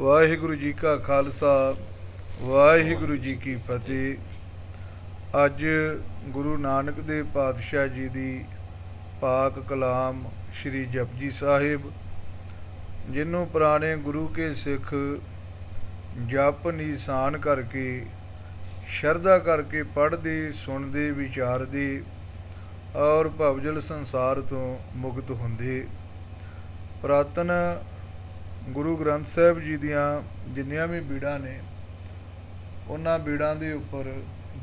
ਵਾਹਿਗੁਰੂ ਜੀ ਕਾ ਖਾਲਸਾ ਵਾਹਿਗੁਰੂ ਜੀ ਕੀ ਫਤਿਹ। ਅੱਜ ਗੁਰੂ ਨਾਨਕ ਦੇਵ ਪਾਤਸ਼ਾਹ ਜੀ ਦੀ ਪਾਕ ਕਲਾਮ ਸ਼੍ਰੀ ਜਪਜੀ ਸਾਹਿਬ, ਜਿਹਨੂੰ ਪੁਰਾਣੇ ਗੁਰੂ ਕੇ ਸਿੱਖ ਜਪ ਨਿਸ਼ਾਨ ਕਰਕੇ ਸ਼ਰਧਾ ਕਰਕੇ ਪੜ੍ਹਦੇ ਸੁਣਦੇ ਵਿਚਾਰਦੇ ਔਰ ਭਵਜਲ ਸੰਸਾਰ ਤੋਂ ਮੁਕਤ ਹੁੰਦੇ। ਪੁਰਾਤਨ ਗੁਰੂ ਗ੍ਰੰਥ ਸਾਹਿਬ ਜੀ ਦੀਆਂ ਜਿੰਨੀਆਂ ਵੀ ਬੀੜਾਂ ਨੇ, ਉਹਨਾਂ ਬੀੜਾਂ ਦੇ ਉੱਪਰ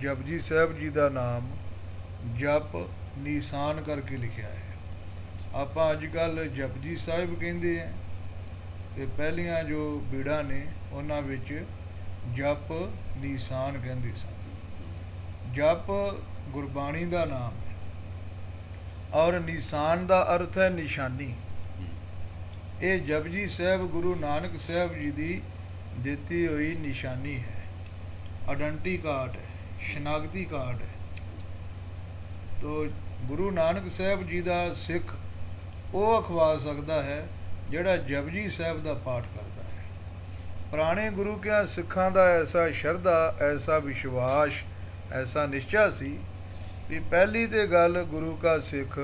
ਜਪਜੀ ਸਾਹਿਬ ਜੀ ਦਾ ਨਾਮ ਜਪ ਨਿਸ਼ਾਨ ਕਰਕੇ ਲਿਖਿਆ ਹੈ। ਆਪਾਂ ਅੱਜ ਕੱਲ੍ਹ ਜਪਜੀ ਸਾਹਿਬ ਕਹਿੰਦੇ ਹੈ, ਅਤੇ ਪਹਿਲੀਆਂ ਜੋ ਬੀੜਾਂ ਨੇ ਉਹਨਾਂ ਵਿੱਚ ਜਪ ਨਿਸ਼ਾਨ ਕਹਿੰਦੇ ਸਨ। ਜਪ ਗੁਰਬਾਣੀ ਦਾ ਨਾਮ ਹੈ ਔਰ ਨਿਸ਼ਾਨ ਦਾ ਅਰਥ ਹੈ ਨਿਸ਼ਾਨੀ। ਇਹ ਜਪਜੀ ਸਾਹਿਬ ਗੁਰੂ ਨਾਨਕ ਸਾਹਿਬ ਜੀ ਦੀ ਦਿੱਤੀ ਹੋਈ ਨਿਸ਼ਾਨੀ ਹੈ, ਆਇਡੈਂਟੀ ਕਾਰਡ ਹੈ, ਸ਼ਨਾਖਤੀ ਕਾਰਡ ਹੈ। ਤੋ ਗੁਰੂ ਨਾਨਕ ਸਾਹਿਬ ਜੀ ਦਾ ਸਿੱਖ ਉਹ ਅਖਵਾ ਸਕਦਾ ਹੈ ਜਿਹੜਾ ਜਪਜੀ ਸਾਹਿਬ ਦਾ ਪਾਠ ਕਰਦਾ ਹੈ। ਪੁਰਾਣੇ ਗੁਰੂ ਕਿਆਂ ਸਿੱਖਾਂ ਦਾ ਐਸਾ ਸ਼ਰਧਾ, ਐਸਾ ਵਿਸ਼ਵਾਸ, ਐਸਾ ਨਿਸ਼ਚਾ ਸੀ ਵੀ ਪਹਿਲੀ ਤੇ ਗੱਲ, ਗੁਰੂ ਕਾ ਸਿੱਖ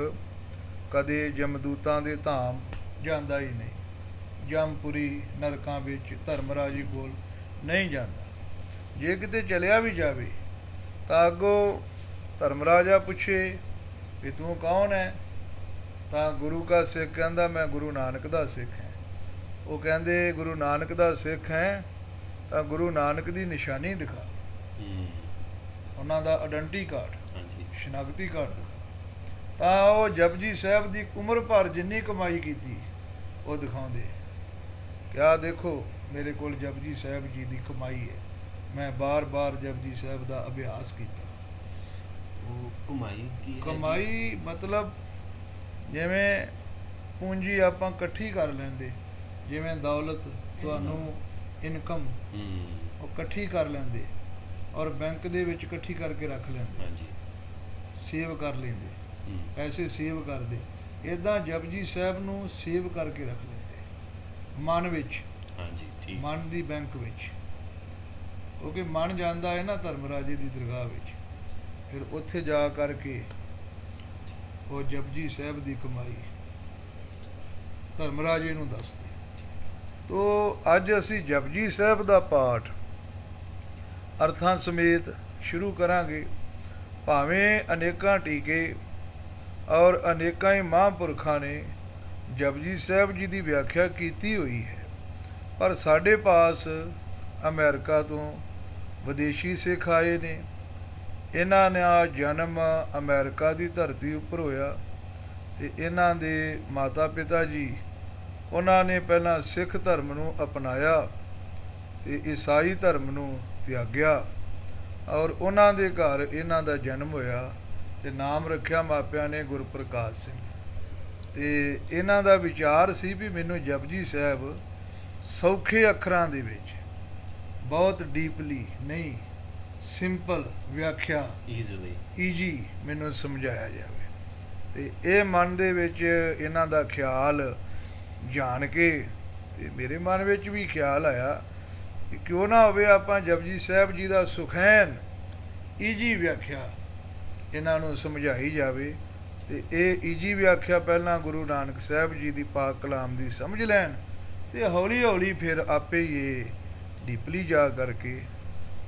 ਕਦੇ ਜਮਦੂਤਾਂ ਦੇ ਧਾਮ ਜਾਂਦਾ ਹੀ ਨਹੀਂ, ਜਮਪੁਰੀ ਨਰਕਾਂ ਵਿੱਚ ਧਰਮਰਾਜ ਜੀ ਕੋਲ ਨਹੀਂ ਜਾਂਦਾ। ਜੇ ਕਿਤੇ ਚਲਿਆ ਵੀ ਜਾਵੇ ਤਾਂ ਅੱਗੋਂ ਧਰਮਰਾਜਾ ਪੁੱਛੇ ਵੀ ਤੂੰ ਕੌਣ ਹੈ, ਤਾਂ ਗੁਰੂ ਕਾ ਸਿੱਖ ਕਹਿੰਦਾ ਮੈਂ ਗੁਰੂ ਨਾਨਕ ਦਾ ਸਿੱਖ ਹਾਂ। ਉਹ ਕਹਿੰਦੇ ਗੁਰੂ ਨਾਨਕ ਦਾ ਸਿੱਖ ਹੈ ਤਾਂ ਗੁਰੂ ਨਾਨਕ ਦੀ ਨਿਸ਼ਾਨੀ ਦਿਖਾ, ਉਹਨਾਂ ਦਾ ਆਇਡੈਂਟੀ ਕਾਰਡ, ਸ਼ਨਾਖਤੀ ਕਾਰਡ ਦਿਖਾ। ਤਾਂ ਉਹ ਜਪਜੀ ਸਾਹਿਬ ਦੀ ਉਮਰ ਭਰ ਜਿੰਨੀ ਕਮਾਈ ਕੀਤੀ ਉਹ ਦਿਖਾਉਂਦੇ ਕਿ ਆਹ ਦੇਖੋ ਮੇਰੇ ਕੋਲ ਜਪਜੀ ਸਾਹਿਬ ਜੀ ਦੀ ਕਮਾਈ ਹੈ, ਮੈਂ ਬਾਰ-ਬਾਰ ਜਪਜੀ ਸਾਹਿਬ ਦਾ ਅਭਿਆਸ ਕੀਤਾ। ਉਹ ਕਮਾਈ ਕੀ ਹੈ? ਕਮਾਈ ਮਤਲਬ ਜਿਵੇਂ ਪੂੰਜੀ ਆਪਾਂ ਇਕੱਠੀ ਕਰ ਲੈਂਦੇ, ਜਿਵੇਂ ਦੌਲਤ ਤੁਹਾਨੂੰ ਇਨਕਮ ਉਹ ਇਕੱਠੀ ਕਰ ਲੈਂਦੇ ਔਰ ਬੈਂਕ ਦੇ ਵਿੱਚ ਇਕੱਠੀ ਕਰਕੇ ਰੱਖ ਲੈਂਦੇ, ਸੇਵ ਕਰ ਲੈਂਦੇ, ਪੈਸੇ ਸੇਵ ਕਰਦੇ। ਇੱਦਾਂ ਜਪਜੀ ਸਾਹਿਬ ਨੂੰ ਸੇਵ ਕਰਕੇ ਰੱਖ ਲੈਂਦੇ ਮਨ ਵਿੱਚ, ਮਨ ਦੀ ਬੈਂਕ ਵਿੱਚ। ਕਿਉਂਕਿ ਮਨ ਜਾਂਦਾ ਹੈ ਨਾ ਧਰਮਰਾਜੇ ਦੀ ਦਰਗਾਹ ਵਿੱਚ, ਫਿਰ ਉੱਥੇ ਜਾ ਕਰਕੇ ਉਹ ਜਪਜੀ ਸਾਹਿਬ ਦੀ ਕਮਾਈ ਧਰਮਰਾਜੇ ਨੂੰ ਦੱਸਦੇ। ਤੋ ਅੱਜ ਅਸੀਂ ਜਪਜੀ ਸਾਹਿਬ ਦਾ ਪਾਠ ਅਰਥਾਂ ਸਮੇਤ ਸ਼ੁਰੂ ਕਰਾਂਗੇ। ਭਾਵੇਂ ਅਨੇਕਾਂ ਟੀਕੇ ਔਰ ਅਨੇਕਾਂ ਹੀ ਮਹਾਂਪੁਰਖਾਂ ਨੇ ਜਪਜੀ ਸਾਹਿਬ ਜੀ ਦੀ ਵਿਆਖਿਆ ਕੀਤੀ ਹੋਈ ਹੈ, ਪਰ ਸਾਡੇ ਪਾਸ ਅਮਰੀਕਾ ਤੋਂ ਵਿਦੇਸ਼ੀ ਸਿੱਖ ਆਏ ਨੇ। ਇਹਨਾਂ ਦਾ ਜਨਮ ਅਮਰੀਕਾ ਦੀ ਧਰਤੀ ਉੱਪਰ ਹੋਇਆ ਅਤੇ ਇਹਨਾਂ ਦੇ ਮਾਤਾ ਪਿਤਾ ਜੀ, ਉਹਨਾਂ ਨੇ ਪਹਿਲਾਂ ਸਿੱਖ ਧਰਮ ਨੂੰ ਅਪਣਾਇਆ ਅਤੇ ਈਸਾਈ ਧਰਮ ਨੂੰ ਤਿਆਗਿਆ ਔਰ ਉਹਨਾਂ ਦੇ ਘਰ ਇਹਨਾਂ ਦਾ ਜਨਮ ਹੋਇਆ ਅਤੇ ਨਾਮ ਰੱਖਿਆ ਮਾਪਿਆਂ ਨੇ ਗੁਰਪ੍ਰਕਾਸ਼ ਸਿੰਘ। ਅਤੇ ਇਹਨਾਂ ਦਾ ਵਿਚਾਰ ਸੀ ਵੀ ਮੈਨੂੰ ਜਪਜੀ ਸਾਹਿਬ ਸੌਖੇ ਅੱਖਰਾਂ ਦੇ ਵਿੱਚ, ਬਹੁਤ ਡੀਪਲੀ ਨਹੀਂ, ਸਿੰਪਲ ਵਿਆਖਿਆ, ਈਜੀ ਮੈਨੂੰ ਸਮਝਾਇਆ ਜਾਵੇ। ਅਤੇ ਇਹ ਮਨ ਦੇ ਵਿੱਚ ਇਹਨਾਂ ਦਾ ਖਿਆਲ ਜਾਣ ਕੇ ਅਤੇ ਮੇਰੇ ਮਨ ਵਿੱਚ ਵੀ ਖਿਆਲ ਆਇਆ ਕਿ ਕਿਉਂ ਨਾ ਹੋਵੇ ਆਪਾਂ ਜਪਜੀ ਸਾਹਿਬ ਜੀ ਦਾ ਸੁਖੈਨ ਈਜੀ ਵਿਆਖਿਆ ਇਹਨਾਂ ਨੂੰ ਸਮਝਾਈ ਜਾਵੇ। ਅਤੇ ਇਹ ਈਜੀ ਵਿਆਖਿਆ ਪਹਿਲਾਂ ਗੁਰੂ ਨਾਨਕ ਸਾਹਿਬ ਜੀ ਦੀ ਪਾਕ ਕਲਾਮ ਦੀ ਸਮਝ ਲੈਣ ਅਤੇ ਹੌਲੀ ਹੌਲੀ ਫਿਰ ਆਪੇ ਹੀ ਇਹ ਡੀਪਲੀ ਜਾ ਕਰਕੇ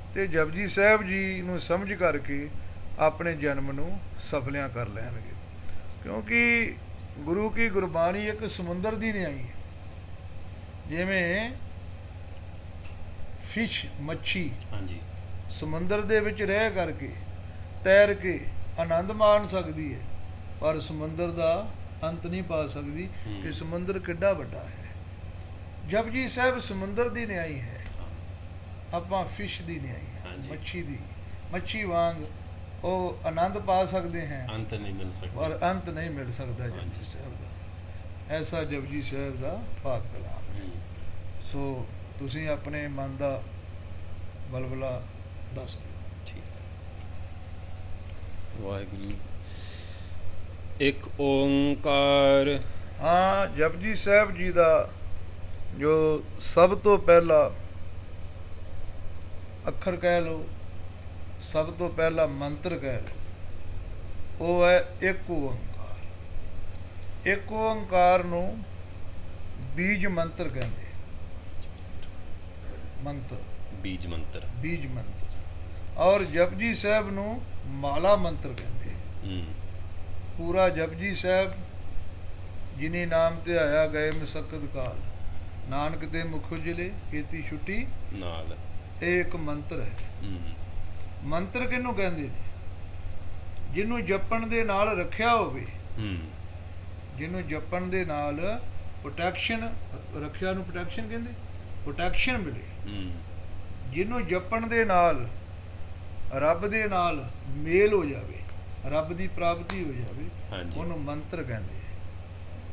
ਅਤੇ ਜਪਜੀ ਸਾਹਿਬ ਜੀ ਨੂੰ ਸਮਝ ਕਰਕੇ ਆਪਣੇ ਜਨਮ ਨੂੰ ਸਫਲਿਆਂ ਕਰ ਲੈਣਗੇ। ਕਿਉਂਕਿ ਗੁਰੂ ਕੀ ਗੁਰਬਾਣੀ ਇੱਕ ਸਮੁੰਦਰ ਦੀ ਨਿਆਈ ਹੈ। ਜਿਵੇਂ ਫਿਸ਼, ਮੱਛੀ ਸਮੁੰਦਰ ਦੇ ਵਿੱਚ ਰਹਿ ਕਰਕੇ ਤੈਰ ਕੇ ਆਨੰਦ ਮਾਣ ਸਕਦੀ ਹੈ, ਪਰ ਸਮੁੰਦਰ ਦਾ ਅੰਤ ਨਹੀਂ ਪਾ ਸਕਦੀ ਕਿ ਸਮੁੰਦਰ ਕਿੱਡਾ ਵੱਡਾ ਹੈ। ਜਪਜੀ ਸਾਹਿਬ ਸਮੁੰਦਰ ਦੀ ਨਿਆਈ ਹੈ, ਆਪਾਂ ਫਿਸ਼ ਦੀ ਨਿਆਈ ਹੈ, ਮੱਛੀ ਦੀ। ਮੱਛੀ ਵਾਂਗ ਉਹ ਆਨੰਦ ਪਾ ਸਕਦੇ हैं, ਅੰਤ ਨਹੀਂ ਮਿਲ ਸਕਦਾ, ਪਰ ਅੰਤ ਨਹੀਂ ਮਿਲ ਸਕਦਾ ਜਪਜੀ ਸਾਹਿਬ ਦਾ। ਐਸਾ ਜਪਜੀ ਸਾਹਿਬ ਦਾ ਪਾਕ ਕਲਾਮ ਹੈ। ਸੋ ਤੁਸੀਂ ਆਪਣੇ ਮਨ ਦਾ ਬਲਬਲਾ ਦੱਸ ਦਿਓ। ਵਾਹਿਗੁਰੂ ਇੱਕ ਓਂਕਾਰ। ਹਾਂ, ਜਪਜੀ ਸਾਹਿਬ ਜੀ ਦਾ ਜੋ ਸਭ ਤੋਂ ਪਹਿਲਾ ਅੱਖਰ ਕਹਿ ਲਓ, ਸਭ ਤੋਂ ਪਹਿਲਾ ਮੰਤਰ ਕਹਿ ਲਓ, ਉਹ ਹੈ ਇੱਕ ਓੰਕਾਰ। ਇੱਕ ਓੰਕਾਰ ਨੂੰ ਬੀਜ ਮੰਤਰ ਕਹਿੰਦੇ। ਮੰਤਰ, ਬੀਜ ਮੰਤਰ। ਬੀਜ ਮੰਤਰ। ਔਰ ਜਪਜੀ ਸਾਹਿਬ ਨੂੰ ਮਾਲਾ ਮੰਤਰ ਕਹਿੰਦੇ। ਪੂਰਾ ਜਪਜੀ ਸਾਹਿਬ ਜਿਨੀ ਨਾਮ ਤੇ ਆਇਆ ਗਏ ਮਸਕਤ ਕਾਲ, ਨਾਨਕ ਦੇ ਮੁਖ ਉਜਲੇ ਕੀਤੀ ਛੁੱਟੀ ਨਾਲ, ਇਹ ਇੱਕ ਮੰਤਰ ਹੈ। ਮੰਤਰ ਕਿਹਨੂੰ ਕਹਿੰਦੇ ਨੇ? ਜਿਹਨੂੰ ਜਪਣ ਦੇ ਨਾਲ ਰੱਖਿਆ ਹੋਵੇ, ਜਿਹਨੂੰ ਜਪਣ ਦੇ ਨਾਲ ਪ੍ਰੋਟੈਕਸ਼ਨ, ਰੱਖਿਆ ਨੂੰ ਪ੍ਰੋਟੈਕਸ਼ਨ ਕਹਿੰਦੇ, ਪ੍ਰੋਟੈਕਸ਼ਨ ਮਿਲੇ। ਜਿਹਨੂੰ ਜਪਣ ਦੇ ਨਾਲ ਰੱਬ ਦੇ ਨਾਲ ਮੇਲ ਹੋ ਜਾਵੇ, ਰੱਬ ਦੀ ਪ੍ਰਾਪਤੀ ਹੋ ਜਾਵੇ, ਉਹਨੂੰ ਮੰਤਰ ਕਹਿੰਦੇ।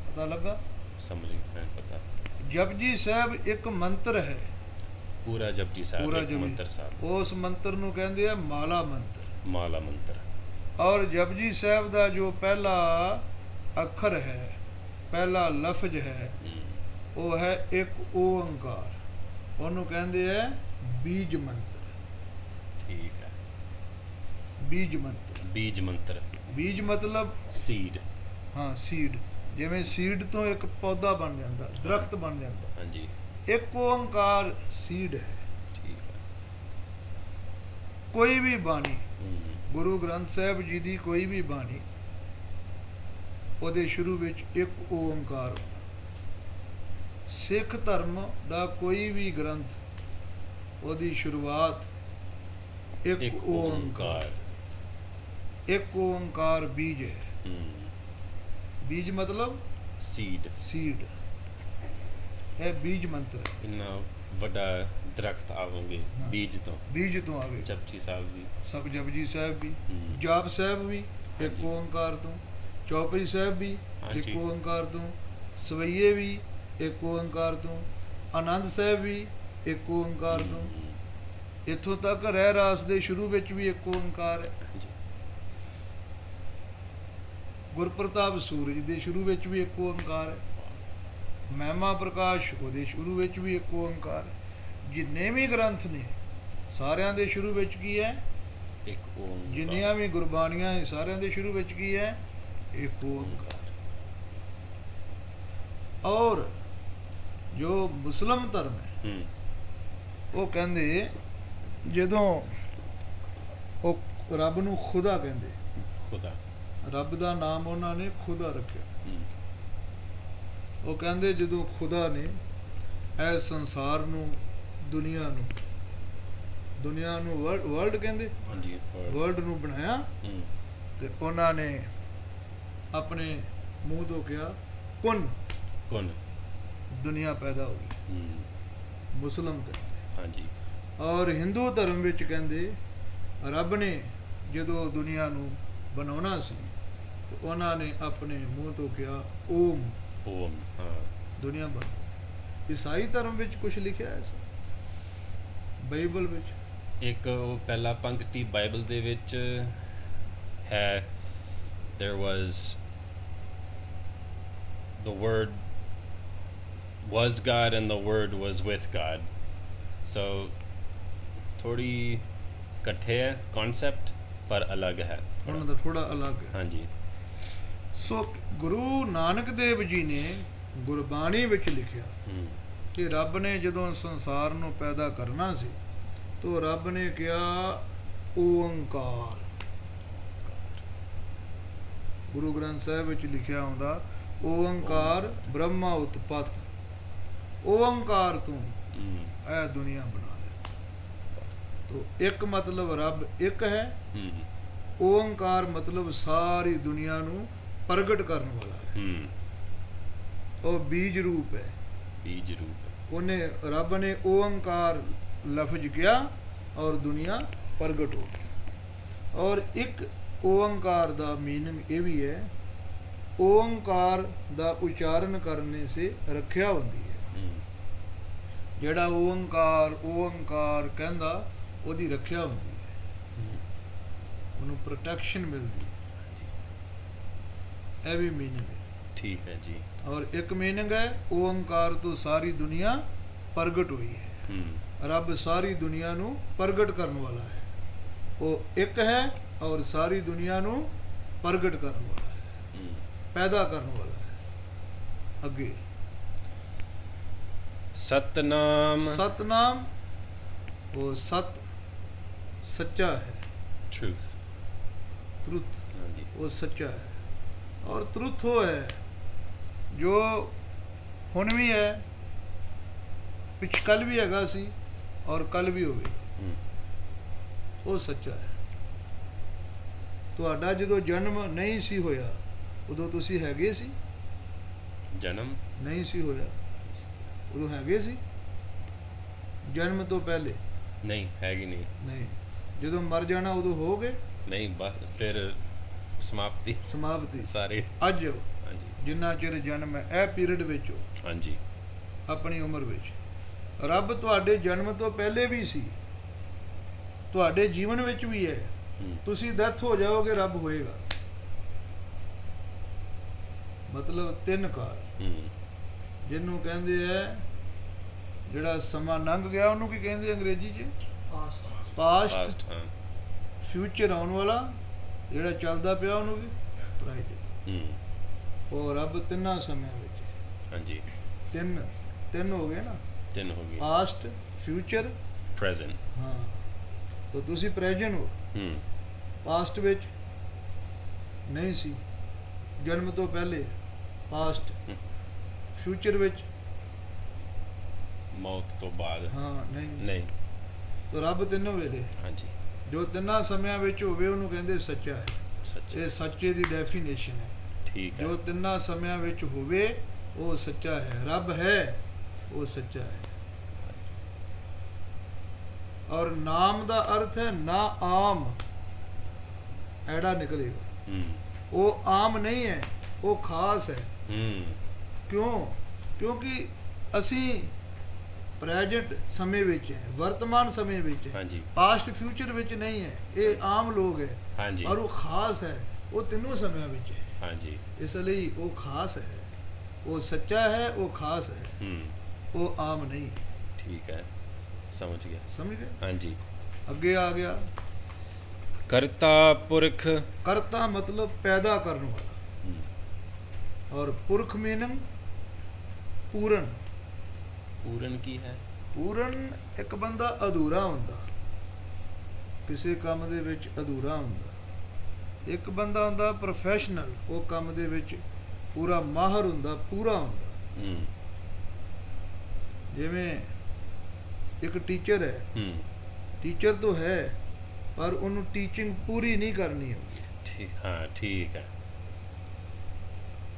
ਪਤਾ ਲੱਗਾ? ਸਮਝ ਗਿਆ, ਪਤਾ। ਜਪਜੀ ਸਾਹਿਬ ਇੱਕ ਮੰਤਰ ਹੈ। ਪੂਰਾ ਜਪਜੀ ਸਾਹਿਬ ਪੂਰਾ ਇੱਕ ਮੰਤਰ ਸਾਹਿਬ। ਉਸ ਮੰਤਰ ਨੂੰ ਕਹਿੰਦੇ ਆ ਮਾਲਾ ਮੰਤਰ। ਮਾਲਾ ਮੰਤਰ। ਔਰ ਜਪਜੀ ਸਾਹਿਬ ਦਾ ਜੋ ਪਹਿਲਾ ਅੱਖਰ ਹੈ, ਪਹਿਲਾ ਲਫ਼ਜ਼ ਹੈ, ਉਹ ਹੈ ਇੱਕ ਓੰਕਾਰ। ਉਹਨੂੰ ਕਹਿੰਦੇ ਆ ਬੀਜ ਮੰਤਰ। ਠੀਕ ਹੈ। ਬੀਜ ਮੰਤਰ। ਬੀਜ ਮੰਤਰ। ਬੀਜ ਮਤਲਬ ਸੀਡ। ਹਾਂ, ਸੀਡ। ਜਿਵੇਂ ਸੀਡ ਤੋਂ ਇੱਕ ਪੌਦਾ ਬਣ ਜਾਂਦਾ, ਦਰਖਤ ਬਣ ਜਾਂਦਾ। ਹਾਂਜੀ। ਇੱਕ ਓੰਕਾਰ ਸੀਡ ਹੈ। ਠੀਕ ਹੈ। ਕੋਈ ਵੀ ਬਾਣੀ, ਗੁਰੂ ਗ੍ਰੰਥ ਸਾਹਿਬ ਜੀ ਦੀ ਕੋਈ ਵੀ ਬਾਣੀ, ਉਹਦੇ ਸ਼ੁਰੂ ਵਿੱਚ ਇੱਕ ਓੰਕਾਰ ਹੁੰਦਾ। ਸਿੱਖ ਧਰਮ ਦਾ ਕੋਈ ਵੀ ਗ੍ਰੰਥ, ਉਹਦੀ ਸ਼ੁਰੂਆਤ ਇੱਕ ਓੰਕਾਰ। ਇੱਕ ਓੰਕਾਰ ਬੀਜ ਹੈ। ਬੀਜ ਮਤਲਬ ਸੀਡ। ਸੀਡ। ਇਹ ਬੀਜ ਮੰਤਰ ਹੈ। ਇੰਨਾ ਵੱਡਾ ਦਰਖਤ ਆਵਾਂਗੇ ਬੀਜ ਤੋਂ। ਬੀਜ ਤੋਂ ਆਵੇ। ਜਪਜੀ ਸਾਹਿਬ ਵੀ, ਸਭ ਜਪਜੀ ਸਾਹਿਬ ਵੀ, ਜਾਪ ਸਾਹਿਬ ਵੀ ਇੱਕ ਓੰਕਾਰ ਤੋਂ, ਚੌਪਈ ਸਾਹਿਬ ਵੀ ਇੱਕ ਓੰਕਾਰ ਤੋਂ, ਸਵਈਏ ਵੀ ਇੱਕ ਓੰਕਾਰ ਤੋਂ, ਆਨੰਦ ਸਾਹਿਬ ਵੀ ਇੱਕ ਓੰਕਾਰ ਤੋਂ। ਇੱਥੋਂ ਤੱਕ ਰਹਿ ਰਾਸ ਦੇ ਸ਼ੁਰੂ ਵਿੱਚ ਵੀ ਇੱਕ ਓੰਕਾਰ ਹੈ। ਗੁਰਪ੍ਰਤਾਪ ਸੂਰਜ ਦੇ ਸ਼ੁਰੂ ਵਿੱਚ ਵੀ ਇੱਕ ਓੰਕਾਰ ਹੈ। ਮਹਿਮਾ ਪ੍ਰਕਾਸ਼ ਉਹਦੇ ਸ਼ੁਰੂ ਵਿੱਚ ਵੀ ਇੱਕ ਓੰਕਾਰ ਹੈ। ਜਿੰਨੇ ਵੀ ਗ੍ਰੰਥ ਨੇ ਸਾਰਿਆਂ ਦੇ ਸ਼ੁਰੂ ਵਿੱਚ ਕੀ ਹੈ? ਇੱਕ ਓੰਕਾਰ। ਜਿੰਨੀਆਂ ਵੀ ਗੁਰਬਾਣੀਆਂ ਹੈ ਸਾਰਿਆਂ ਦੇ ਸ਼ੁਰੂ ਵਿੱਚ ਕੀ ਹੈ? ਇੱਕ ਓੰਕਾਰ। ਔਰ ਜੋ ਮੁਸਲਮ ਧਰਮ ਹੈ, ਉਹ ਕਹਿੰਦੇ ਜਦੋਂ ਉਹ ਰੱਬ ਨੂੰ ਖੁਦਾ ਕਹਿੰਦੇ। ਖੁਦਾ, ਰੱਬ ਦਾ ਨਾਮ ਉਹਨਾਂ ਨੇ ਖੁਦਾ ਰੱਖਿਆ। ਉਹ ਕਹਿੰਦੇ ਜਦੋਂ ਖੁਦਾ ਨੇ ਇਹ ਸੰਸਾਰ ਨੂੰ, ਦੁਨੀਆ ਨੂੰ ਵਰਲਡ ਕਹਿੰਦੇ, ਵਰਲਡ ਨੂੰ ਬਣਾਇਆ, ਤੇ ਉਹਨਾਂ ਨੇ ਆਪਣੇ ਮੂੰਹ ਤੋਂ ਕਿਹਾ ਕੁਨ, ਦੁਨੀਆ ਪੈਦਾ ਹੋ ਗਈ। ਮੁਸਲਮ ਕਹਿੰਦੇ। ਹਾਂਜੀ। ਔਰ ਹਿੰਦੂ ਧਰਮ ਵਿੱਚ ਕਹਿੰਦੇ ਰੱਬ ਨੇ ਜਦੋਂ ਦੁਨੀਆ ਨੂੰ ਬਣਾਉਣਾ ਸੀ ਤੇ ਉਹਨਾਂ ਨੇ ਆਪਣੇ ਮੂੰਹ ਤੋਂ ਕਿਹਾ ਓਮ, ਦੁਨੀਆ ਬਣ। ਈਸਾਈ ਧਰਮ ਵਿੱਚ ਕੁਝ ਲਿਖਿਆ ਹੈ ਬਾਈਬਲ ਵਿੱਚ। ਇੱਕ ਉਹ ਪਹਿਲਾ ਪੰਕਤੀ ਬਾਈਬਲ ਦੇ ਵਿੱਚ ਹੈ, there was the word was God and the word was with God. So ਥੋੜੀ ਇਕੱਠੇ ਹੈ ਕਨਸੈਪਟ, ਪਰ ਅਲੱਗ ਹੈ। ਉਹਨਾਂ ਦਾ ਥੋੜਾ ਅਲੱਗ ਹੈ। ਹਾਂਜੀ। ਸੋ ਗੁਰੂ ਨਾਨਕ ਦੇਵ ਜੀ ਨੇ ਗੁਰਬਾਣੀ ਵਿੱਚ ਲਿਖਿਆ ਕਿ ਰੱਬ ਨੇ ਜਦੋਂ ਸੰਸਾਰ ਨੂੰ ਪੈਦਾ ਕਰਨਾ ਸੀ ਤਾਂ ਰੱਬ ਨੇ ਕਿਹਾ ਓੰਕਾਰ। ਗੁਰੂ ਗ੍ਰੰਥ ਸਾਹਿਬ ਵਿੱਚ ਲਿਖਿਆ ਹੁੰਦਾ ਓੰਕਾਰ ਬ੍ਰਹਮਾ ਉਤਪਤ। ਓੰਕਾਰ ਤੋਂ ਇਹ ਦੁਨੀਆ ਬਣਾ ਲਿਆ। ਤੋ ਇੱਕ ਮਤਲਬ ਰੱਬ ਇੱਕ ਹੈ, ਓੰਕਾਰ ਮਤਲਬ ਸਾਰੀ ਦੁਨੀਆ ਨੂੰ ਪ੍ਰਗਟ ਕਰਨ ਵਾਲਾ ਹੈ। ਉਹ ਬੀਜ ਰੂਪ ਹੈ। ਬੀਜ ਰੂਪ। ਉਹਨੇ ਰੱਬ ਨੇ ਓੰਕਾਰ ਲਫ਼ਜ਼ ਕਿਹਾ ਔਰ ਦੁਨੀਆ ਪ੍ਰਗਟ ਹੋ ਗਈ। ਔਰ ਇੱਕ ਓੰਕਾਰ ਦਾ ਮੀਨਿੰਗ ਇਹ ਵੀ ਹੈ, ਓੰਕਾਰ ਦਾ ਉਚਾਰਨ ਕਰਨੇ ਸੇ ਰੱਖਿਆ ਹੁੰਦੀ ਹੈ। ਜਿਹੜਾ ਓੰਕਾਰ ਓੰਕਾਰ ਕਹਿੰਦਾ ਉਹਦੀ ਰੱਖਿਆ ਹੁੰਦੀ ਹੈ, ਉਹਨੂੰ ਪ੍ਰੋਟੈਕਸ਼ਨ ਮਿਲਦੀ ਹੈ। ਇਹ ਵੀ ਮੀਨਿੰਗ ਹੈ। ठीक है जी। और एक मीनिंग है ओंकार तो सारी दुनिया प्रगट हुई है। रब सारी दुनिया ਨੂੰ ਪ੍ਰਗਟ ਕਰਨ ਵਾਲਾ ਹੈ। ਉਹ ਇੱਕ ਹੈ ਔਰ ਸਾਰੀ ਦੁਨੀਆ ਨੂੰ ਪ੍ਰਗਟ ਕਰਨ ਵਾਲਾ ਹੈ, ਪੈਦਾ ਕਰਨ ਵਾਲਾ ਹੈ। ਅੱਗੇ सतनाम सतनाम, वो सत सच्चा है, truth। ट्रुथ हाँ जी। वो सच्चा है। और ट्रुथ वो है जो ਹੁਣ ਵੀ ਹੈ, ਪਿਛ ਕੱਲ ਵੀ ਹੈਗਾ ਸੀ ਔਰ ਕੱਲ ਵੀ ਹੋਵੇ। ਉਹ ਸੱਚਾ ਹੈ। ਤੁਹਾਡਾ ਜਦੋਂ ਜਨਮ ਨਹੀਂ ਸੀ ਹੋਇਆ ਉਦੋਂ ਤੁਸੀਂ ਹੈਗੇ ਸੀ? जन्म ਨਹੀਂ ਸੀ ਹੋਇਆ ਉਦੋਂ ਹੈਗੇ ਸੀ? ਜਨਮ ਤੋਂ ਪਹਿਲੇ नहीं हैगी नहीं। ਨਹੀਂ। ਜਦੋਂ ਮਰ ਜਾਣਾ ਉਦੋਂ ਹੋਗੇ? नहीं बस फिर समाप्ति ਸਮਾਪਤੀ। सारे। ਅੱਜ हाँ जी। ਜਿੰਨਾ ਚਿਰ ਜਨਮ ਹੈ ਇਹ ਪੀਰੀਅਡ ਵਿੱਚ ਹੋ, हाँ जी। ਆਪਣੀ ਉਮਰ ਵਿੱਚ। ਰੱਬ ਤੁਹਾਡੇ ਜਨਮ ਤੋਂ ਪਹਿਲੇ ਵੀ ਸੀ, ਤੁਹਾਡੇ ਜੀਵਨ ਵਿੱਚ ਵੀ ਹੈ। ਤੁਸੀਂ ਡੈਥ ਹੋ ਜਾਓਗੇ, ਰੱਬ ਹੋਏਗਾ। ਮਤਲਬ ਤਿੰਨ ਕਾਲ ਜਿਹਨੂੰ ਕਹਿੰਦੇ ਆ, ਜਿਹੜਾ ਸਮਾਂ ਲੰਘ ਗਿਆ ਉਹਨੂੰ ਕੀ ਕਹਿੰਦੇ ਅੰਗਰੇਜ਼ੀ 'ਚ? ਪਾਸਟ। ਫਿਊਚਰ ਆਉਣ ਵਾਲਾ, ਜਿਹੜਾ ਚੱਲਦਾ ਪਿਆ ਉਹਨੂੰ ਵੀ ਪ੍ਰੈਜ਼ੈਂਟ। ਉਹ ਰੱਬ ਤਿੰਨਾਂ ਸਮਿਆਂ ਵਿੱਚ। हाँ जी। ਤਿੰਨ ਹੋ ਗਏ ਨਾ? ਤਿੰਨ ਹੋ ਗਏ। Past, future, present. ਹਾਂ। ਤਾਂ ਤੁਸੀਂ ਪ੍ਰੈਜ਼ੈਂਟ ਹੋ। ਪਾਸਟ ਵਿੱਚ ਨਹੀਂ ਸੀ, ਜਨਮ ਤੋਂ ਪਹਿਲੇ ਪਾਸਟ। ਫਿਊਚਰ ਵਿੱਚ ਮੌਤ ਤੋਂ ਬਾਅਦ ਹਾਂ ਨਹੀਂ। ਨਹੀਂ। ਤਾਂ ਰੱਬ ਤਿੰਨੋਂ ਵੇਲੇ। ਹਾਂਜੀ। ਜੋ ਤਿੰਨਾਂ ਸਮਿਆਂ ਵਿੱਚ ਹੋਵੇ ਉਹਨੂੰ ਕਹਿੰਦੇ ਸੱਚਾ ਹੈ। ਸੱਚੇ। ਇਹ ਸੱਚੇ ਦੀ ਡੈਫੀਨੇਸ਼ਨ ਹੈ। ਠੀਕ ਹੈ। ਜੋ ਤਿੰਨਾਂ ਸਮਿਆਂ ਵਿੱਚ ਹੋਵੇ ਉਹ ਸੱਚਾ ਹੈ। ਰੱਬ ਹੈ ਉਹ ਸੱਚਾ ਹੈ। ਔਰ ਨਾਮ ਦਾ ਅਰਥ ਹੈ ਨਾ ਆਮ, ਐੜਾ ਨਿਕਲੇਗਾ। ਉਹ ਆਮ ਨਹੀਂ ਹੈ, ਉਹ ਖਾਸ ਹੈ। ਕਿਉਂ? ਕਿਉਂਕਿ ਅਸੀਂ ਪ੍ਰੈਜ਼ੈਂਟ ਸਮੇਂ ਵਿੱਚ ਹੈ, ਵਰਤਮਾਨ ਸਮੇਂ ਵਿੱਚ ਹੈ। ਹਾਂਜੀ। ਪਾਸਟ ਫਿਊਚਰ ਵਿੱਚ ਨਹੀਂ ਹੈ। ਇਹ ਆਮ ਲੋਕ ਹੈ। ਹਾਂਜੀ। ਔਰ ਉਹ ਖਾਸ ਹੈ, ਉਹ ਤਿੰਨੋਂ ਸਮਿਆਂ ਵਿੱਚ ਹੈ। ਹਾਂਜੀ। ਇਸ ਲਈ ਉਹ ਖਾਸ ਹੈ, ਉਹ ਸੱਚਾ ਹੈ, ਉਹ ਖਾਸ ਹੈ, ਉਹ ਆਮ ਨਹੀਂ। ਠੀਕ ਹੈ, ਸਮਝ ਗਿਆ। ਸਮਝ ਗਏ? ਹਾਂਜੀ। ਅੱਗੇ ਆ ਗਿਆ ਕਰਤਾ ਪੁਰਖ। ਕਰਤਾ ਮਤਲਬ ਪੈਦਾ ਕਰਨ ਵਾਲਾ, ਔਰ ਪੁਰਖ ਮੀਨਿੰਗ ਪੂਰਨ। ਪੂਰਨ ਕੀ ਹੈ? ਪੂਰਨ ਇੱਕ ਬੰਦਾ ਅਧੂਰਾ ਹੁੰਦਾ, ਕਿਸੇ ਕੰਮ ਦੇ ਵਿੱਚ ਅਧੂਰਾ ਹੁੰਦਾ। ਇੱਕ ਬੰਦਾ ਹੁੰਦਾ ਪ੍ਰੋਫੈਸ਼ਨਲ, ਉਹ ਕੰਮ ਦੇ ਵਿੱਚ ਪੂਰਾ ਮਾਹਰ ਹੁੰਦਾ, ਪੂਰਾ ਹੁੰਦਾ। ਜਿਵੇਂ ਇੱਕ ਟੀਚਰ ਹੈ, ਟੀਚਰ ਤਾਂ ਹੈ ਪਰ ਉਹਨੂੰ ਟੀਚਿੰਗ ਪੂਰੀ ਨਹੀਂ ਕਰਨੀ ਹੁੰਦੀ। ਠੀਕ, ਹਾਂ ਠੀਕ ਹੈ।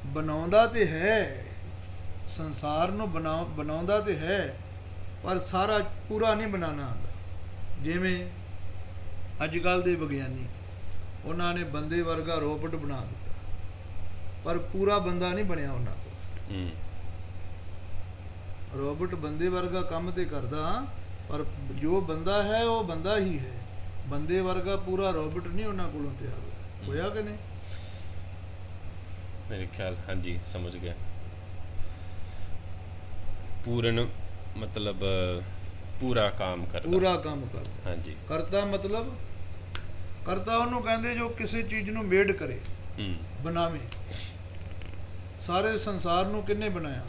ਬਣਾਉਂਦਾ ਤੇ ਹੈ, ਸੰਸਾਰ ਨੂੰ ਬਣਾਉਂਦਾ ਤੇ ਹੈ ਪਰ ਸਾਰਾ ਪੂਰਾ ਨਹੀਂ ਬਣਾਉਣਾ ਆਉਂਦਾ। ਜਿਵੇਂ ਅੱਜ ਕੱਲ੍ਹ ਦੇ ਵਿਗਿਆਨੀ, ਉਹਨਾਂ ਨੇ ਬੰਦੇ ਵਰਗਾ ਰੋਬੋਟ ਬਣਾ ਦਿੱਤਾ ਪਰ ਪੂਰਾ ਬੰਦਾ ਨਹੀਂ ਬਣਿਆ ਉਹਨਾਂ ਕੋਲ। ਰੋਬੋਟ ਬੰਦੇ ਵਰਗਾ ਕੰਮ ਤੇ ਕਰਦਾ ਪਰ ਜੋ ਬੰਦਾ ਹੈ ਉਹ ਬੰਦਾ ਹੀ ਹੈ। ਬੰਦੇ ਵਰਗਾ ਪੂਰਾ ਰੋਬੋਟ ਨਹੀਂ ਉਹਨਾਂ ਕੋਲੋਂ ਤਿਆਰ ਹੋਇਆ ਕਿ ਨਹੀਂ? ਮੇਰੇ ਖਿਆਲ, ਹਾਂਜੀ ਸਮਝ ਗਿਆ। ਪੂਰਨ ਮਤਲਬ ਪੂਰਾ ਕੰਮ ਕਰਦਾ। ਪੂਰਾ ਕੰਮ ਕਰਦਾ। ਹਾਂਜੀ। ਕਰਤਾ ਮਤਲਬ, ਕਰਤਾ ਉਹਨੂੰ ਕਹਿੰਦੇ ਜੋ ਕਿਸੇ ਚੀਜ਼ ਨੂੰ ਮੇਡ ਕਰੇ, ਬਣਾਵੇ। ਸਾਰੇ ਸੰਸਾਰ ਨੂੰ ਕਿਹਨੇ ਬਣਾਇਆ?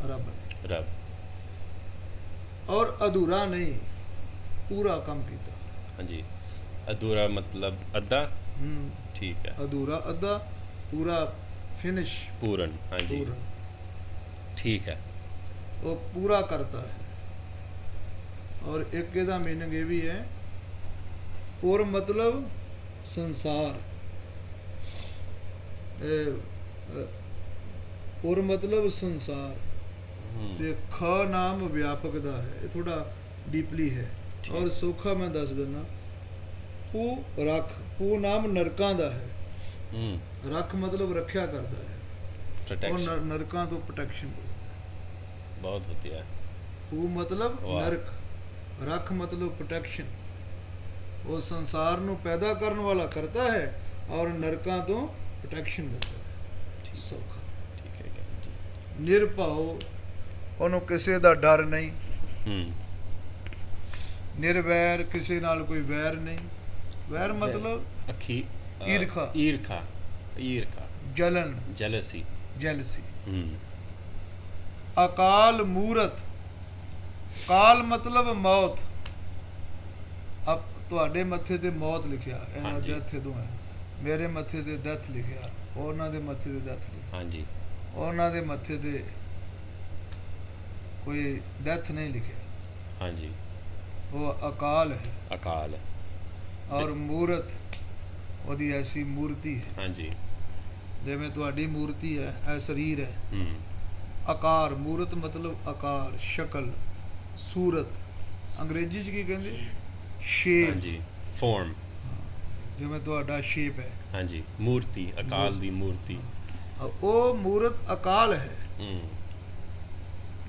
ਰੱਬ ਨੇ। ਰੱਬ। ਔਰ ਅਧੂਰਾ ਨਹੀਂ, ਪੂਰਾ ਕੰਮ ਕੀਤਾ। ਹਾਂਜੀ। ਅਧੂਰਾ ਮਤਲਬ ਅੱਧਾ। ਠੀਕ ਹੈ। ਅਧੂਰਾ ਅੱਧਾ, ਪੂਰਾ ਫਿਨਿਸ਼। ਪੂਰਨ। ਹਾਂਜੀ। ਪੂਰਨ। ਠੀਕ ਹੈ। ਉਹ ਪੂਰਾ ਕਰਤਾ ਹੈ। ਔਰ ਇੱਕ ਇਹਦਾ ਮੀਨਿੰਗ ਇਹ ਵੀ ਹੈ, ਪੁਰ ਮਤਲਬ ਸੰਸਾਰ, ਪੁਰ ਮਤਲਬ ਸੰਸਾਰ, ਤੇ ਖ ਨਾਮ ਵਿਆਪਕ ਦਾ ਹੈ। ਇਹ ਥੋੜਾ ਡੀਪਲੀ ਹੈ ਔਰ ਸੌਖਾ ਮੈਂ ਦੱਸ ਦਿੰਦਾ। ਪੂ ਰੱਖ, ਪੂ ਨਾਮ ਨਰਕਾਂ ਦਾ ਹੈ। ਰੱਖ ਮਤਲਬ ਰੱਖਿਆ ਕਰਦਾ ਹੈ, ਉਹ ਨਰਕਾਂ ਤੋਂ ਪ੍ਰੋਟੈਕਸ਼ਨ। ਬਹੁਤ ਵਧੀਆ। ਪੂ ਮਤਲਬ ਨਰਕ, ਰੱਖ ਮਤਲਬ ਪ੍ਰੋਟੈਕਸ਼ਨ। ਉਹ ਸੰਸਾਰ ਨੂੰ ਪੈਦਾ ਕਰਨ ਵਾਲਾ ਕਰਤਾ ਹੈ ਔਰ ਨਰਕਾਂ ਤੋਂ ਪ੍ਰੋਟੈਕਸ਼ਨ ਦਿੰਦਾ ਹੈ। ਸੌਖਾ। ਨਿਰਭਉ, ਉਹਨੂੰ ਕਿਸੇ ਦਾ ਡਰ ਨਹੀਂ। Hmm. ਨਿਰਵੈਰ, ਕਿਸੇ ਨਾਲ ਕੋਈ ਵੈਰ ਨਹੀਂ। ਵੈਰ ਮਤਲਬ ਈਰਖਾ। ਈਰਖਾ। ਜਲਨ, Jealousy. ਜੈਲਸੀ। Hmm. ਅਕਾਲ ਮੂਰਤ, ਕਾਲ ਮਤਲਬ ਮੌਤ। ਤੁਹਾਡੇ ਮੱਥੇ ਤੇ ਮੌਤ ਲਿਖਿਆ, ਇਹਨਾਂ ਹਾਂਜੀ। ਡੈਥ ਤੋਂ ਹੈ। ਮੇਰੇ ਮੱਥੇ ਤੇ ਡੈਥ ਲਿਖਿਆ, ਉਹਨਾਂ ਦੇ ਮੱਥੇ ਤੇ ਡੈਥ ਲਿਖਿਆ। ਹਾਂਜੀ। ਉਹਨਾਂ ਦੇ ਮੱਥੇ ਤੇ ਕੋਈ ਡੈਥ ਨਹੀਂ ਲਿਖਿਆ। ਹਾਂਜੀ। ਉਹ ਅਕਾਲ ਹੈ। ਅਕਾਲ। ਔਰ ਮੂਰਤ ਉਹਦੀ ਐਸੀ ਮੂਰਤੀ ਹੈ, ਹਾਂਜੀ। ਜਿਵੇਂ ਤੁਹਾਡੀ ਮੂਰਤੀ ਹੈ, ਇਹ ਸਰੀਰ ਹੈ। Hmm. ਆਕਾਰ, ਮੂਰਤ ਮਤਲਬ ਆਕਾਰ, ਸ਼ਕਲ, ਸੂਰਤ। ਅੰਗਰੇਜ਼ੀ 'ਚ ਕੀ ਕਹਿੰਦੇ? ਸ਼ੇਪ। ਹਾਂਜੀ। Form. ਜਿਵੇਂ ਤੁਹਾਡਾ ਸ਼ੇਪ ਹੈ। ਹਾਂਜੀ। ਮੂਰਤੀ, ਅਕਾਲ ਦੀ ਮੂਰਤੀ। ਉਹ ਮੂਰਤ ਅਕਾਲ ਹੈ। Hmm.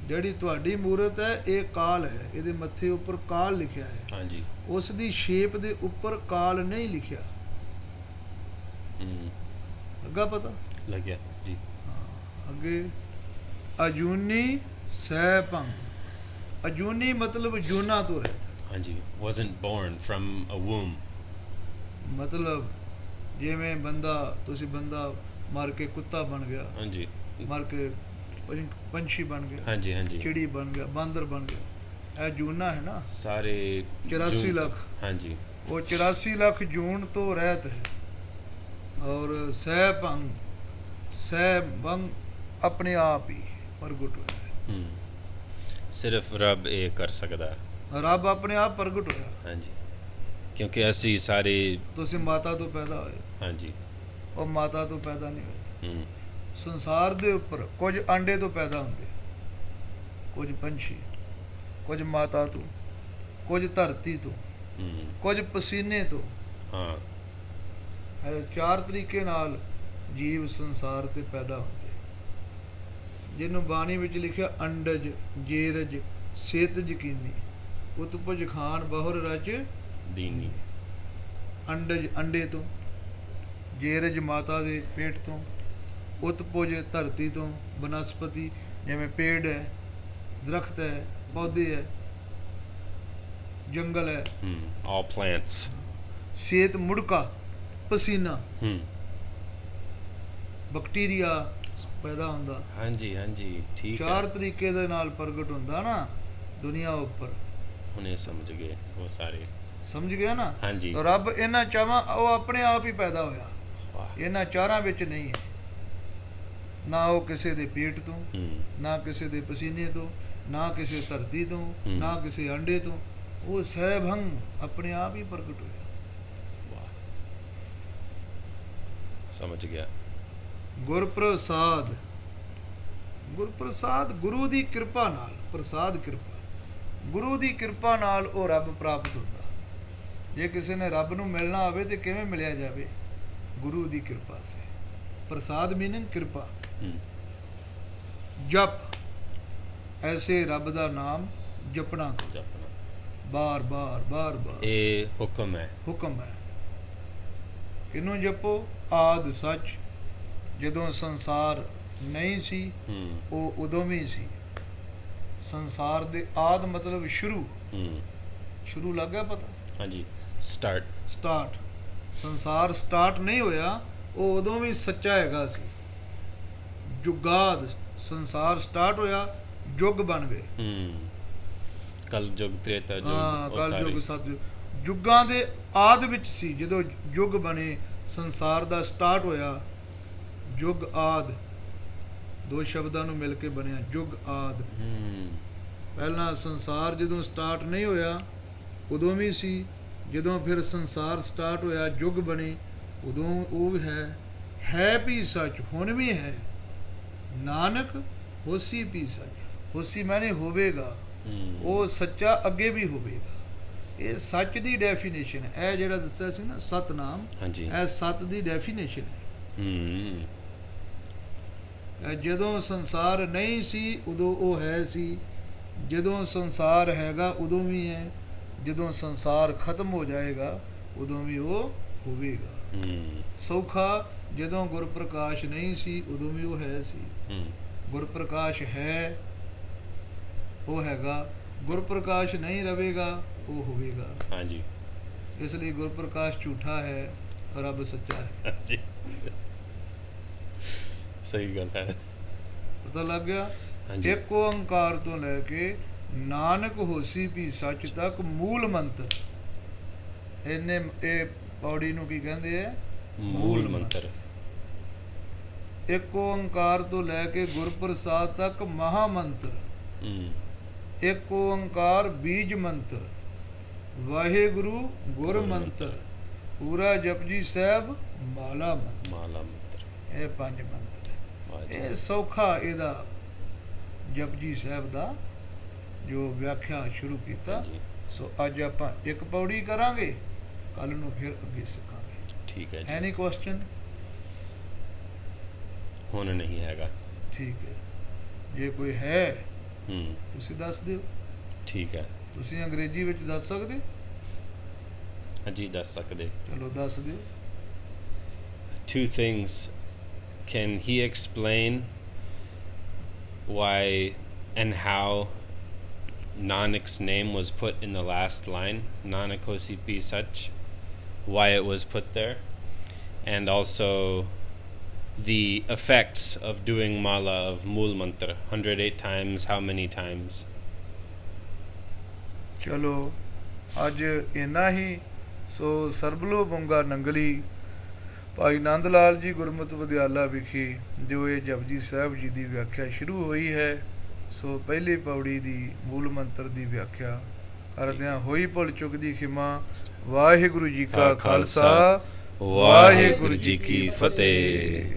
ਜਿਹੜੀ ਤੁਹਾਡੀ ਮੂਰਤ ਹੈ ਇਹ ਕਾਲ ਹੈ। ਇਹਦੇ ਮੱਥੇ ਉੱਪਰ ਕਾਲ ਲਿਖਿਆ ਹੈ। ਹਾਂਜੀ। ਉਸ ਦੀ ਸ਼ੇਪ ਦੇ ਉੱਪਰ ਕਾਲ ਨਹੀਂ ਲਿਖਿਆ। Hmm. ਲੱਗਾ ਪਤਾ? ਲੱਗਿਆ ਜੀ। ਅੱਗੇ ਅਜੂਨੀ ਸੈਭੰ। ਅਜੂਨੀ ਮਤਲਬ ਜੂਨਾ ਤੋਂ ਰਹਿਤ। ਹਾਂਜੀ। Wasn't born from a womb. ਮਤਲਬ ਜਿਵੇਂ ਤੁਸੀਂ ਬੰਦਾ ਮਰ ਕੇ ਕੁੱਤਾ ਬਣ ਗਿਆ, ਹਾਂਜੀ। ਮਰ ਕੇ ਪੰਛੀ ਬਣ ਗਿਆ, ਹਾਂਜੀ। ਹਾਂਜੀ। ਚਿੜੀ ਬਣ ਗਿਆ, ਬਾਂਦਰ ਬਣ ਗਿਆ। ਇਹ ਜੂਨਾ ਹੈ ਨਾ। ਸਾਰੇ 84 ਜੂਨ- ਲੱਖ। ਹਾਂਜੀ। ਉਹ 84 ਲੱਖ ਜੂਨ ਤੋਂ ਰਹਿਤ ਹੈ। ਔਰ ਸੈਭੰ, ਸੈਭੰ ਆਪਣੇ ਆਪ ਹੀ ਪ੍ਰਗਟ ਹੋਇਆ ਹੈ। Hmm. ਸਿਰਫ ਰੱਬ ਇਹ ਕਰ ਸਕਦਾ। ਰੱਬ ਆਪਣੇ ਆਪ ਪ੍ਰਗਟ ਹੋਇਆ। ਹਾਂਜੀ। ਕਿਉਂਕਿ ਅਸੀਂ ਸਾਰੇ ਤੁਸੀਂ ਮਾਤਾ ਤੋਂ ਪੈਦਾ ਹੋਏ, ਹਾਂਜੀ। ਉਹ ਮਾਤਾ ਤੋਂ ਪੈਦਾ ਨਹੀਂ ਹੋਏ। Hmm. ਸੰਸਾਰ ਦੇ ਉੱਪਰ ਕੁਝ ਆਂਡੇ ਤੋਂ ਪੈਦਾ ਹੁੰਦੇ, ਕੁਝ ਪੰਛੀ, ਕੁਝ ਮਾਤਾ ਤੋਂ, ਕੁਝ ਧਰਤੀ ਤੋਂ, Hmm. ਕੁਝ ਪਸੀਨੇ ਤੋਂ। ਹਾਂ। ਇਹ 4 ਤਰੀਕੇ ਨਾਲ ਜੀਵ ਸੰਸਾਰ ਤੇ ਪੈਦਾ ਹੁੰਦੇ, ਜਿਹਨੂੰ ਬਾਣੀ ਵਿੱਚ ਲਿਖਿਆ ਅੰਡਜ, ਜੇਰਜ, ਸੇਤਜ ਕੀਨੀ, ਉਤਪਜ ਖਾਨ ਬਹੁਰ ਰਚ ਦੀਨੀ। ਅੰਡਜ ਅੰਡੇ ਤੋਂ, ਜੇਰਜ ਮਾਤਾ ਦੇ ਪੇਟ ਤੋਂ, ਉਤਪਜ ਧਰਤੀ ਤੋਂ, ਬਨਸਪਤੀ ਜਿਵੇਂ ਪੇੜ ਹੈ, ਦਰਖਤ ਹੈ, ਪੌਦੇ ਹੈ, ਜੰਗਲ ਹੈ। Hmm. All plants. ਸੇਤ ਮੁੜਕਾ, ਪਸੀਨਾ, Hmm. ਬੈਕਟੀਰੀਆ ਪੈਦਾ ਹੁੰਦਾ। ਹਾਂਜੀ। ਹਾਂਜੀ। ਠੀਕ 4 ਹੈ। ਤਰੀਕੇ ਦੇ ਨਾਲ ਪ੍ਰਗਟ ਹੁੰਦਾ ਨਾ ਦੁਨੀਆ ਉੱਪਰ। ਹੁਣੇ ਸਮਝ ਗਏ ਉਹ ਸਾਰੇ। ਸਮਝ ਗਿਆ ਨਾ? ਹਾਂਜੀ। ਤਾਂ ਰੱਬ ਇਹਨਾਂ ਚਾਵਾਂ, ਉਹ ਆਪਣੇ ਆਪ ਹੀ ਪੈਦਾ ਹੋਇਆ, ਵਾਹ। ਇਹਨਾਂ ਚਾਰਾਂ ਵਿੱਚ ਨਹੀਂ ਹੈ। ਨਾ ਉਹ ਕਿਸੇ ਦੇ ਪੇਟ ਤੋਂ, Hmm. ਨਾ ਕਿਸੇ ਦੇ ਪਸੀਨੇ ਤੋਂ, ਨਾ ਕਿਸੇ ਧਰਤੀ ਤੋਂ, ਹੂੰ। ਨਾ ਕਿਸੇ ਅੰਡੇ ਤੋਂ। ਉਹ ਸੈਭੰ ਆਪਣੇ ਆਪ ਹੀ ਪ੍ਰਗਟ ਹੋਇਆ। ਵਾਹ। ਸਮਝ ਗਿਆ। ਗੁਰਪ੍ਰਸਾਦ, ਗੁਰਪ੍ਰਸਾਦ ਗੁਰੂ ਦੀ ਕਿਰਪਾ ਨਾਲ, ਪ੍ਰਸਾਦ ਕਿਰਪਾ, ਗੁਰੂ ਦੀ ਕਿਰਪਾ ਨਾਲ ਉਹ ਰੱਬ ਪ੍ਰਾਪਤ ਹੁੰਦਾ। ਜੇ ਕਿਸੇ ਨੇ ਰੱਬ ਨੂੰ ਮਿਲਣਾ ਹੋਵੇ ਤੇ ਕਿਵੇਂ ਮਿਲਿਆ ਜਾਵੇ? ਗੁਰੂ ਦੀ ਕਿਰਪਾ ਸੇ। ਪ੍ਰਸਾਦ ਮੀਨਿੰਗ ਕਿਰਪਾ। Hmm. ਜਪ, ਐਸੇ ਰੱਬ ਦਾ ਨਾਮ ਜਪਣਾ, ਜਪਣਾ। ਬਾਰ ਬਾਰ ਬਾਰ ਬਾਰ। ਇਹ ਹੁਕਮ ਹੈ। ਹੁਕਮ ਹੈ। ਕਿਹਨੂੰ ਜਪੋ? ਆਦ ਸੱਚ, ਜਦੋਂ ਸੰਸਾਰ ਨਹੀਂ ਸੀ Hmm. ਉਹ ਉਦੋਂ ਵੀ ਸੀ। ਸੰਸਾਰ ਦੇ ਆਦ ਮਤਲਬ ਸ਼ੁਰੂ। Hmm. ਸ਼ੁਰੂ ਲੱਗ ਗਿਆ ਪਤਾ? ਹਾਂਜੀ। ਸਟਾਰਟ। ਸਟਾਰਟ। ਸੰਸਾਰ ਸਟਾਰਟ ਨਹੀਂ ਹੋਇਆ, ਉਹ ਉਦੋਂ ਵੀ ਸੱਚਾ ਹੈਗਾ ਸੀ। ਜੁਗਾਦ, ਸੰਸਾਰ ਸਟਾਰਟ ਹੋਇਆ, ਯੁੱਗ ਬਣ ਗਏ। Hmm. ਕਲ ਯੁੱਗ, ਤ੍ਰੇਤਾ ਯੁੱਗ, ਹਾਂ, ਉਹ ਕਲ ਸਾਰੇ। ਯੁੱਗ, ਸਤਯੁੱਗ। ਯੁੱਗਾਂ ਦੇ ਆਦ ਵਿੱਚ ਸੀ ਜਦੋਂ ਯੁੱਗ ਬਣੇ। ਸੰਸਾਰ ਦਾ ਸਟਾਰਟ ਹੋਇਆ, ਯੁੱਗ ਆਦ, 2 ਸ਼ਬਦਾਂ ਨੂੰ ਮਿਲ ਕੇ ਬਣਿਆ ਯੁੱਗ ਆਦ। Hmm. ਪਹਿਲਾਂ ਸੰਸਾਰ ਜਦੋਂ ਸਟਾਰਟ ਨਹੀਂ ਹੋਇਆ ਉਦੋਂ ਵੀ ਸੀ, ਜਦੋਂ ਫਿਰ ਸੰਸਾਰ ਸਟਾਰਟ ਹੋਇਆ, ਯੁੱਗ ਬਣੇ, ਉਦੋਂ ਉਹ ਵੀ ਹੈ ਵੀ ਸੱਚ, ਹੁਣ ਵੀ ਹੈ। ਨਾਨਕ ਹੋਸੀ ਵੀ ਸੱਚ। ਹੋਸੀ ਮਾਨੇ ਹੋਵੇਗਾ, Hmm. ਉਹ ਸੱਚਾ ਅੱਗੇ ਵੀ ਹੋਵੇਗਾ। ਇਹ ਸੱਚ ਦੀ ਡੈਫੀਨੇਸ਼ਨ ਹੈ। ਇਹ ਜਿਹੜਾ ਦੱਸਿਆ ਸੀ ਨਾ ਸਤਨਾਮ, ਹਾਂਜੀ। ਇਹ ਸੱਤ ਦੀ ਡੈਫੀਨੇਸ਼ਨ ਹੈ। Hmm. ਜਦੋਂ ਸੰਸਾਰ ਨਹੀਂ ਸੀ ਉਦੋਂ ਉਹ ਹੈ ਸੀ, ਜਦੋਂ ਸੰਸਾਰ ਹੈਗਾ ਉਦੋਂ ਵੀ ਹੈ, ਜਦੋਂ ਸੰਸਾਰ ਖਤਮ ਹੋ ਜਾਏਗਾ ਉਦੋਂ ਵੀ ਉਹ ਹੋਵੇਗਾ। Hmm. ਸੌਖਾ, ਜਦੋਂ ਗੁਰਪ੍ਰਕਾਸ਼ ਨਹੀਂ ਸੀ ਉਦੋਂ ਵੀ ਉਹ ਹੈ ਸੀ, Hmm. ਗੁਰ ਪ੍ਰਕਾਸ਼ ਹੈ ਉਹ ਹੈਗਾ, ਗੁਰ ਪ੍ਰਕਾਸ਼ ਨਹੀਂ ਰਵੇਗਾ ਉਹ ਹੋਵੇਗਾ। हाँ जी। ਇਸ ਲਈ ਗੁਰ ਪ੍ਰਕਾਸ਼ ਝੂਠਾ ਹੈ, ਰੱਬ ਸੱਚਾ ਹੈ। हाँ जी। सही गल है। ਪਤਾ ਲੱਗ ਗਿਆ। ਹਾਂਜੀ। ਇੱਕ ਓੰਕਾਰ ਤੋਂ ਲੈ ਕੇ ਨਾਨਕ ਹੋਸੀ ਵੀ ਸੱਚ ਤੱਕ ਮੂਲ ਮੰਤਰ। ਇਹਨੇ ਇਹ ਪੌੜੀ ਨੂੰ ਕੀ ਕਹਿੰਦੇ ਆ? मूल मंत्र। ਇੱਕ ਓੰਕਾਰ ਤੋਂ ਲੈ ਕੇ ਗੁਰਪ੍ਰਸਾਦ ਤੱਕ ਮਹਾ ਮੰਤਰ। ਇੱਕ ਓੰਕਾਰ ਬੀਜ ਮੰਤਰ, ਵਾਹਿਗੁਰੂ ਗੁਰ ਮੰਤਰ, ਪੂਰਾ ਜਪਜੀ ਸਾਹਿਬ ਮਾਲਾ ਮੰਤਰ। माला मंत्र। ਇਹ 5 ਮੰਤਰ ਹੈ। वाह जी। ਇਹ ਸੌਖਾ ਇਹਦਾ ਜਪਜੀ ਸਾਹਿਬ ਦਾ ਜੋ ਵਿਆਖਿਆ ਸ਼ੁਰੂ ਕੀਤਾ। ਹਾਂਜੀ। ਸੋ ਅੱਜ ਆਪਾਂ ਇੱਕ ਪੌੜੀ ਕਰਾਂਗੇ, ਕੱਲ ਨੂੰ ਫਿਰ ਅੱਗੇ ਸਿੱਖਾਂਗੇ। ठीक है ਹੈ जी। ਨਹੀਂ ਕੁਐਸਚਨ? ਹੁਣ नहीं हैगा। ਠੀਕ ਹੈ, ਜੇ ਕੋਈ ਹੈ हम्म। ਤੁਸੀਂ ਦੱਸ ਦਿਓ। ठीक है। ਤੁਸੀਂ ਅੰਗਰੇਜ਼ੀ ਵਿੱਚ ਦੱਸ ਸਕਦੇ? हाँ जी, दस सकदे। ਚਲੋ ਦੱਸ ਦਿਓ। Two things. Can he explain why and how Nanak's name was put in the last line, Nanak Hosi Pi Sach, why it was put there, and also the effects of doing mala of Mool Mantra 108 times, how many times? ਚਲੋ ਅੱਜ ਇੰਨਾ ਹੀ। ਸੋ ਸਰਬਲੋ ਬੰਗਾ ਨੰਗਲੀ ਭਾਈ ਨੰਦ ਲਾਲ ਜੀ ਗੁਰਮਤਿ ਵਿਦਿਆਲਾ ਵਿਖੇ ਜੋ ਇਹ ਜਪਜੀ ਸਾਹਿਬ ਜੀ ਦੀ ਵਿਆਖਿਆ ਸ਼ੁਰੂ ਹੋਈ ਹੈ, ਸੋ ਪਹਿਲੀ ਪੌੜੀ ਦੀ ਮੂਲ ਮੰਤਰ ਦੀ ਵਿਆਖਿਆ ਕਰਦਿਆਂ ਹੋਈ ਭੁੱਲ ਚੁੱਕ ਦੀ ਖਿਮਾ। ਵਾਹਿਗੁਰੂ ਜੀ ਕਾ ਖਾਲਸਾ, ਵਾਹਿਗੁਰੂ ਜੀ ਕੀ ਫਤਿਹ।